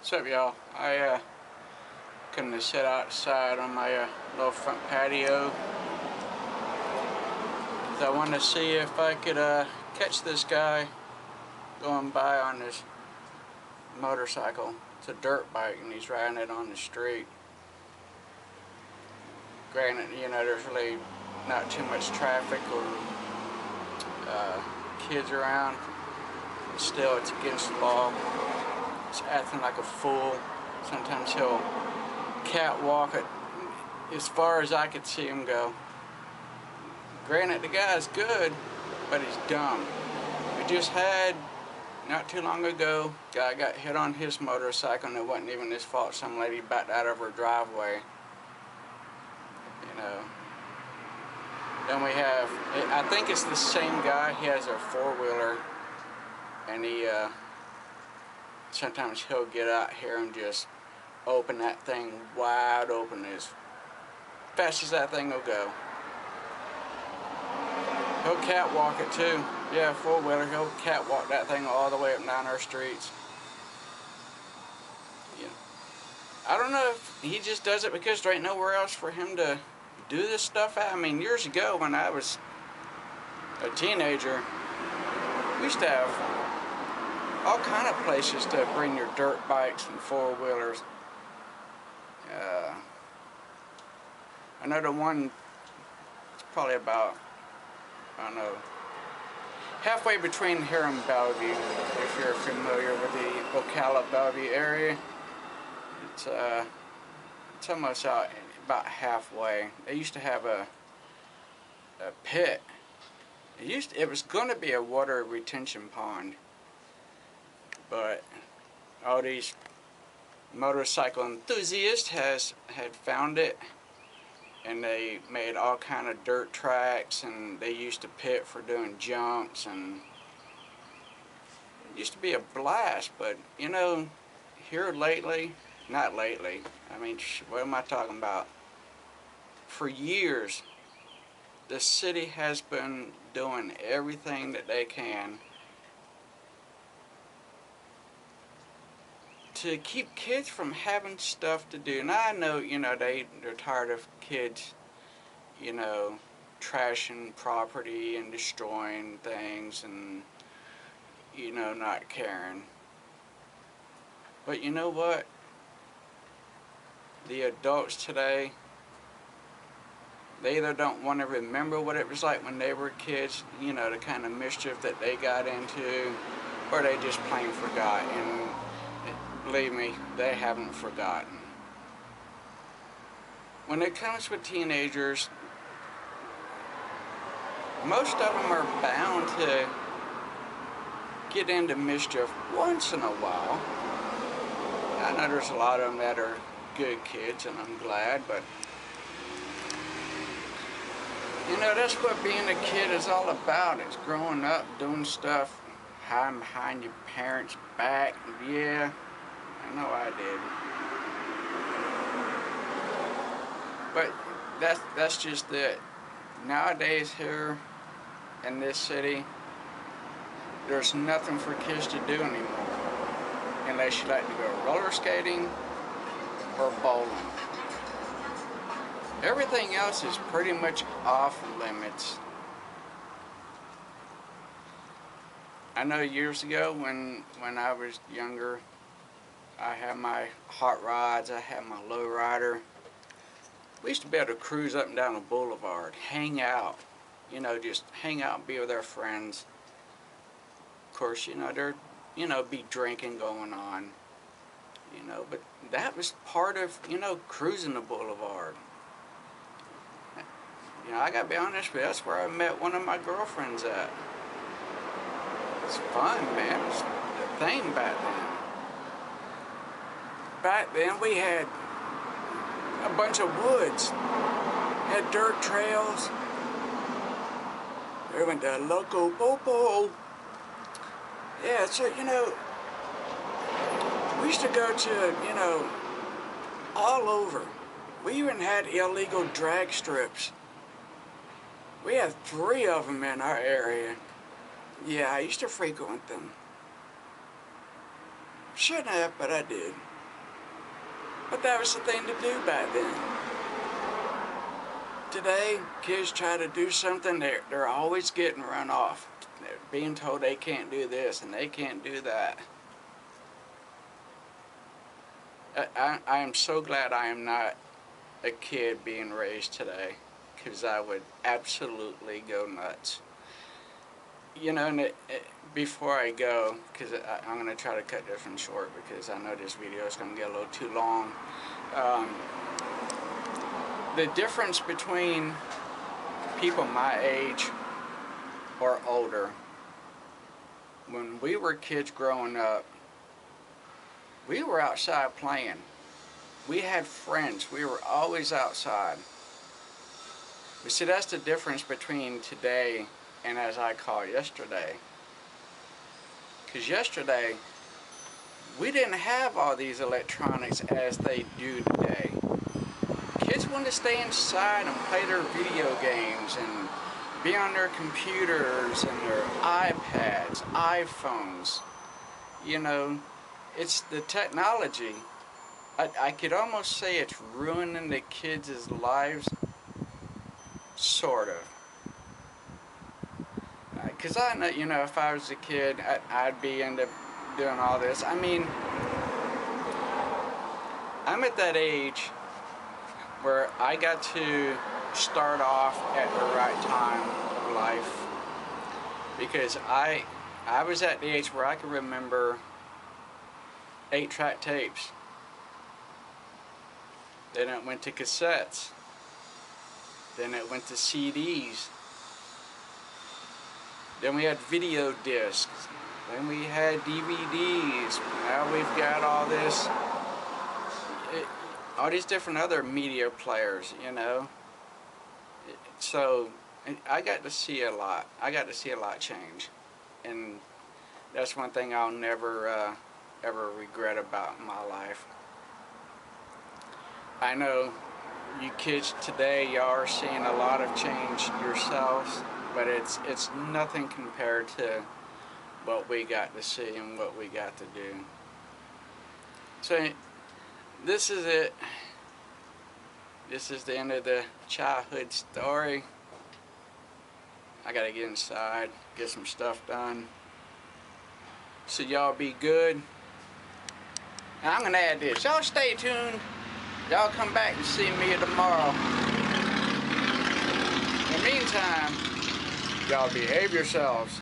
What's up, y'all? I come to sit outside on my little front patio because I wanted to see if I could catch this guy going by on his motorcycle. It's a dirt bike and he's riding it on the street. Granted, you know, there's really not too much traffic or kids around, but still it's against the law. He's acting like a fool. Sometimes he'll catwalk it as far as I could see him go. Granted, the guy's good, but he's dumb. We just had, not too long ago, a guy got hit on his motorcycle and it wasn't even his fault. Some lady backed out of her driveway. You know. Then we have, I think it's the same guy. He has a four-wheeler and he sometimes he'll get out here and just open that thing wide open as fast as that thing will go. He'll catwalk it too. Yeah, four-wheeler, he'll catwalk that thing all the way up and down our streets. Yeah. I don't know if he just does it because there ain't nowhere else for him to do this stuff at. I mean, years ago when I was a teenager, we used to have all kind of places to bring your dirt bikes and four-wheelers. I know the one, it's probably about, I don't know, halfway between here and Bellevue, if you're familiar with the Ocala Bellevue area. It's almost out about halfway. They used to have a pit. It was going to be a water retention pond, but all these motorcycle enthusiasts had found it, and they made all kind of dirt tracks, and they used to pit for doing jumps, and it used to be a blast. But you know, here lately, not lately, I mean, what am I talking about? For years, the city has been doing everything that they can to keep kids from having stuff to do. Now I know, you know, they're tired of kids, you know, trashing property and destroying things and, you know, not caring. But you know what? The adults today, they either don't want to remember what it was like when they were kids, you know, the kind of mischief that they got into, or they just plain forgot. And believe me, they haven't forgotten. When it comes with teenagers, most of them are bound to get into mischief once in a while. I know there's a lot of them that are good kids, and I'm glad, but you know, that's what being a kid is all about. It's growing up, doing stuff, hiding behind your parents' back. Yeah, I know I did. But that's just it. Nowadays here in this city, there's nothing for kids to do anymore, unless you like to go roller skating or bowling. Everything else is pretty much off limits. I know years ago when I was younger, I had my hot rods, I had my low rider. We used to be able to cruise up and down the boulevard, hang out, you know, just hang out and be with our friends. Of course, you know, there'd, you know, be drinking going on, you know, but that was part of, you know, cruising the boulevard. You know, I gotta be honest with you, that's where I met one of my girlfriends at. It's fun, man. It's the thing back then. Back then we had a bunch of woods, had dirt trails. We went to Loco Popo. Yeah, so, you know, we used to go to, you know, all over. We even had illegal drag strips. We had 3 of them in our area. Yeah, I used to frequent them. Shouldn't have, but I did. But that was the thing to do back then. Today, kids try to do something, they're always getting run off. They're being told they can't do this and they can't do that. I am so glad I am not a kid being raised today, because I would absolutely go nuts. You know, and before I go, because I'm going to try to cut this one short because I know this video is going to get a little too long. The difference between people my age or older, when we were kids growing up, we were outside playing. We had friends. We were always outside. You see, that's the difference between today and, as I call, yesterday. Because yesterday, we didn't have all these electronics as they do today. Kids want to stay inside and play their video games and be on their computers and their iPads, iPhones. You know, it's the technology. I could almost say it's ruining the kids' lives, sort of. Because I know, you know, if I was a kid, I'd be into doing all this. I mean, I'm at that age where I got to start off at the right time of life, because I was at the age where I could remember 8-track tapes. Then it went to cassettes. Then it went to CDs. Then we had video discs. Then we had DVDs. Now we've got all this, all these different other media players, you know. So I got to see a lot. I got to see a lot change, and that's one thing I'll never ever regret about my life. I know you kids today, y'all are seeing a lot of change yourselves, but it's nothing compared to what we got to see and what we got to do. So this is it. This is the end of the childhood story. I gotta get inside, get some stuff done. So y'all be good. Now I'm gonna add this. Y'all stay tuned. Y'all come back and see me tomorrow. In the meantime, y'all behave yourselves.